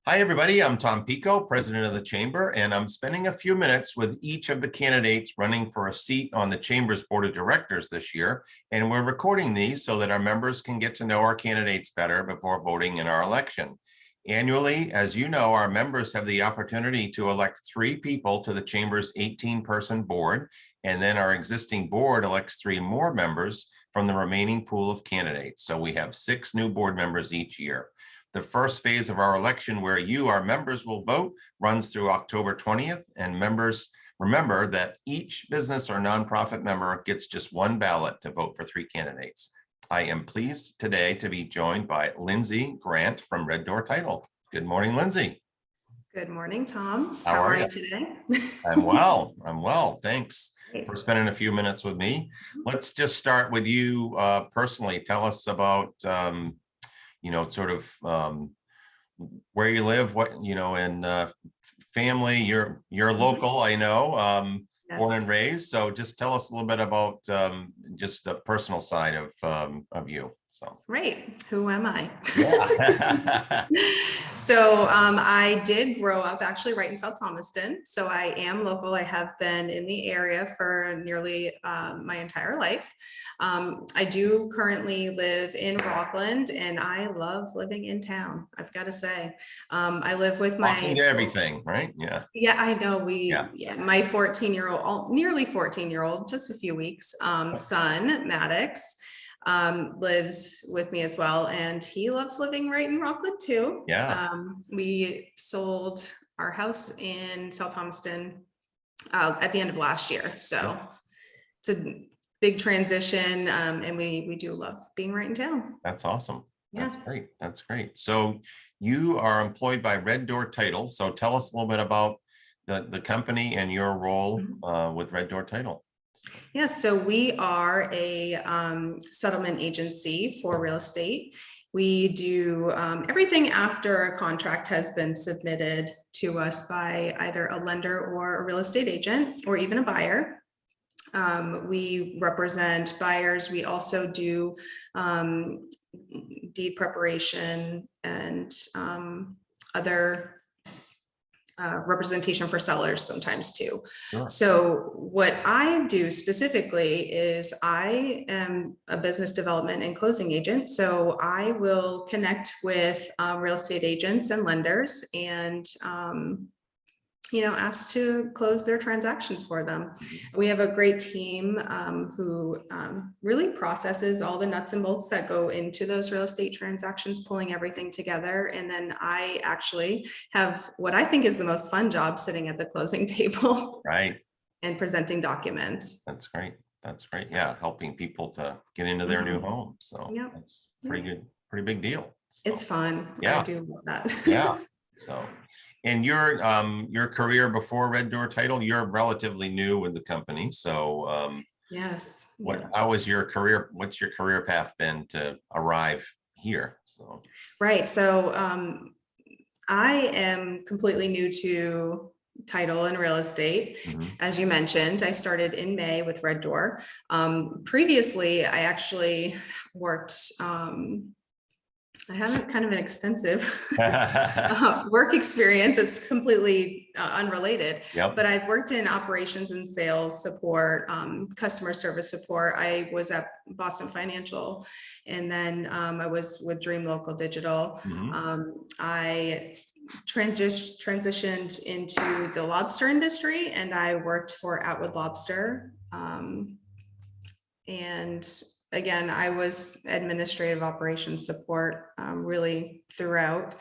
Hi, everybody. I'm Tom Pico, president of the Chamber, and I'm spending a few minutes with each of the candidates running for a seat on the Chamber's Board of Directors this year. And we're recording these so that our members can get to know our candidates better before voting in our election. Annually, as you know, our members have the opportunity to elect 3 people to the Chamber's 18-person board, and then our existing board elects 3 more members from the remaining pool of candidates. So we have 6 new board members each year. The first phase of our election, where you, our members, will vote, runs through October 20th. And members, remember that each business or nonprofit member gets just 1 ballot to vote for 3 candidates. I am pleased today to be joined by Lindsey Grant from Red Door Title. Good morning, Lindsey. Good morning, Tom. How are you today? I'm well. I'm well. Thanks Great. for spending a few minutes with me. Let's just start with you personally. Tell us about where you live, what, and family. You're local, I know, born and raised. So just tell us a little bit about just the personal side of you. So Great. Who am I? yeah. So I did grow up actually right in South Thomaston. So I am local. I have been in the area for nearly my entire life. I do currently live in Rockland, and I love living in town, I've got to say. I live with my Walking to everything, right? Yeah. Yeah, I know. My 14-year-old, nearly 14-year-old, just a few weeks, son, Maddox, lives with me as well. And he loves living right in Rockland too. Yeah. We sold our house in South Thomaston at the end of last year. So it's a big transition. And we do love being right in town. That's awesome. Yeah. That's great. That's great. So you are employed by Red Door Title. So tell us a little bit about the company and your role with Red Door Title. Yeah, so we are a settlement agency for real estate. We do everything after a contract has been submitted to us by either a lender or a real estate agent or even a buyer. We represent buyers. We also do deed preparation and other representation for sellers sometimes too. Sure. So what I do specifically is I am a business development and closing agent. So I will connect with real estate agents and lenders and asked to close their transactions for them. We have a great team who really processes all the nuts and bolts that go into those real estate transactions, pulling everything together. And then I actually have what I think is the most fun job, sitting at the closing table. Right. And presenting documents. That's great. That's great. Yeah. Helping people to get into their new home. So that's pretty good, pretty big deal. So, it's fun. Yeah. I do love that. Yeah. So, and your career before Red Door Title, you're relatively new with the company. So yes. How was your career? What's your career path been to arrive here? So right. So I am completely new to title and real estate. As you mentioned, I started in May with Red Door. Previously, I actually worked I have kind of an extensive work experience. It's completely unrelated, but I've worked in operations and sales support, customer service support. I was at Boston Financial, and then I was with Dream Local Digital. I transitioned into the lobster industry, and I worked for Atwood Lobster. And again, I was administrative operations support really throughout.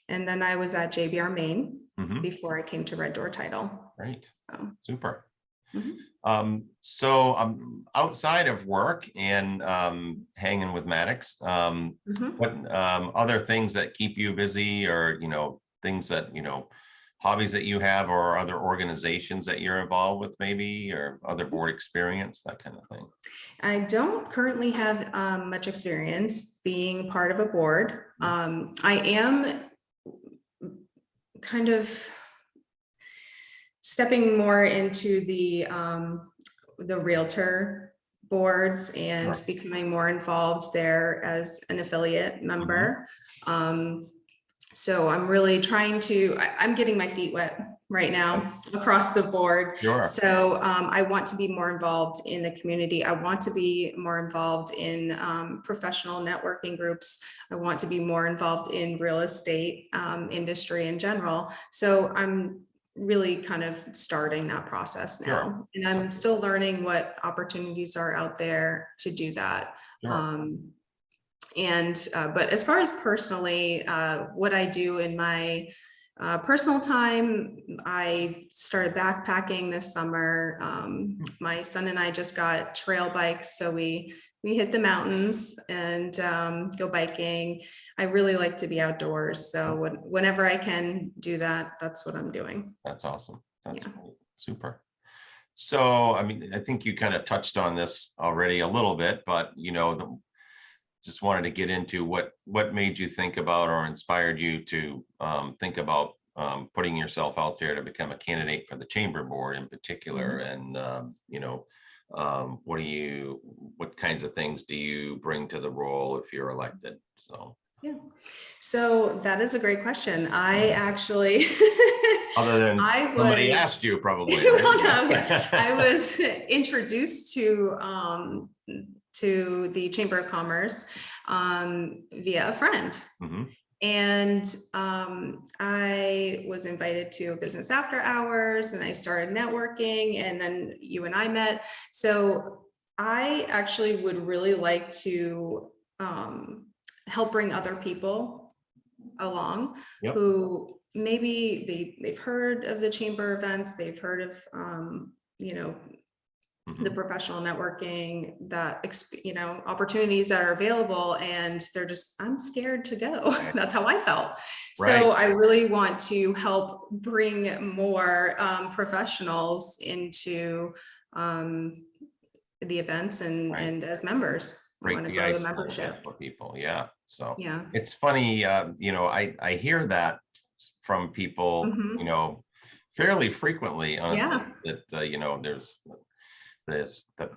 And then I was at JBR Maine before I came to Red Door Title. Right. So. Super. So outside of work and hanging with Maddox, what other things that keep you busy, or things that hobbies that you have, or other organizations that you're involved with, maybe, or other board experience, that kind of thing? I don't currently have much experience being part of a board. I am kind of stepping more into the realtor boards and becoming more involved there as an affiliate member. So I'm really trying to, I'm getting my feet wet right now across the board. Sure. So I want to be more involved in the community. I want to be more involved in professional networking groups. I want to be more involved in real estate industry in general. So I'm really kind of starting that process now. Sure. And I'm still learning what opportunities are out there to do that. Sure. But as far as personally, what I do in my personal time, I started backpacking this summer. My son and I just got trail bikes, so we hit the mountains and go biking. I really like to be outdoors, so whenever I can do that, that's what I'm doing. That's awesome. That's Yeah. great. Super. So, I mean, I think you kind of touched on this already a little bit, but just wanted to get into what made you think about or inspired you to think about putting yourself out there to become a candidate for the chamber board in particular. And what kinds of things do you bring to the role if you're elected? So Yeah. So that is a great question. I actually, other than I somebody was, asked you probably, well, right? no, I was introduced to the Chamber of Commerce via a friend. Mhm. And I was invited to a business after hours and I started networking, and then you and I met. So I actually would really like to help bring other people along Yep. who maybe they've heard of the chamber events, they've heard of the Mhm. professional networking, that opportunities that are available, and they're just, I'm scared to go. That's how I felt. Right. So I really want to help bring more professionals into the events and Right. and as members. I Break want to the grow the ice a little bit membership. for people. Yeah. So Yeah. it's funny, I hear that from people, Mhm. fairly frequently Yeah. that, there's the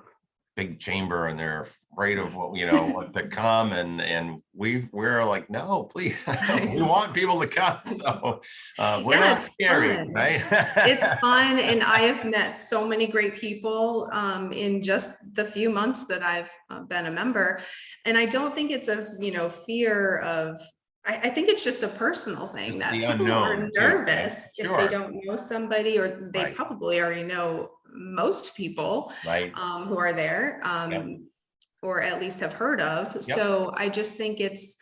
big chamber and they're afraid of what to come. And we're like, no, please, we want people to come. So we're Yeah, not it's scary, fun. right? It's fun, and I have met so many great people in just the few months that I've been a member. And I don't think it's a fear of. I think it's just a personal thing It's that the people are unknown too, right? nervous if they Sure. don't know somebody, or they Right. probably already know most people Right. who are there, Yep. or at least have heard of. Yep. So I just think it's,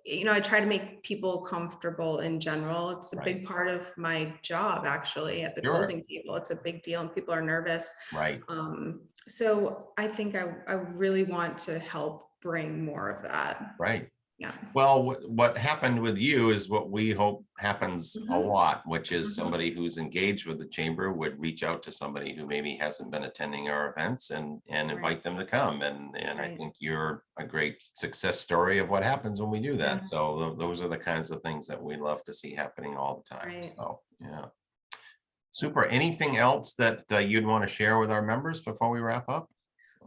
I try to make people comfortable in general. It's a Right. big part of my job, actually, at the Sure. closing table. It's a big deal and people are nervous. Right. So I think I really want to help bring more of that. Right. Yeah. Well, what happened with you is what we hope happens a Mhm. lot, which is Mhm. somebody who's engaged with the chamber would reach out to somebody who maybe hasn't been attending our events and Right. invite them to come. And I Right. think you're a great success story of what happens when we do that. Yeah. So those are the kinds of things that we love to see happening all the time. Right. So, yeah. Super. Anything else that you'd want to share with our members before we wrap up?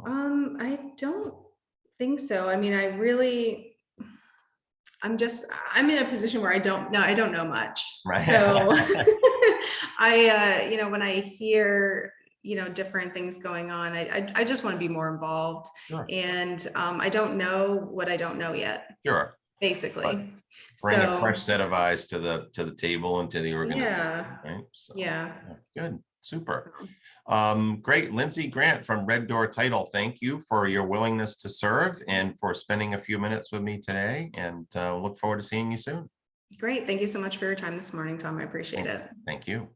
I don't think so. I mean, I'm in a position where I don't know much. Right. So when I hear, different things going on, I just want to be more involved. Sure. And I don't know what I don't know yet, Sure. basically. Bring a So fresh set of eyes to the table and to the organization, yeah, right? So, yeah. good, super. So, Great. Lindsey Grant from Red Door Title, thank you for your willingness to serve and for spending a few minutes with me today, and look forward to seeing you soon. great. Thank you so much for your time this morning, Tom. I appreciate it. Thank you.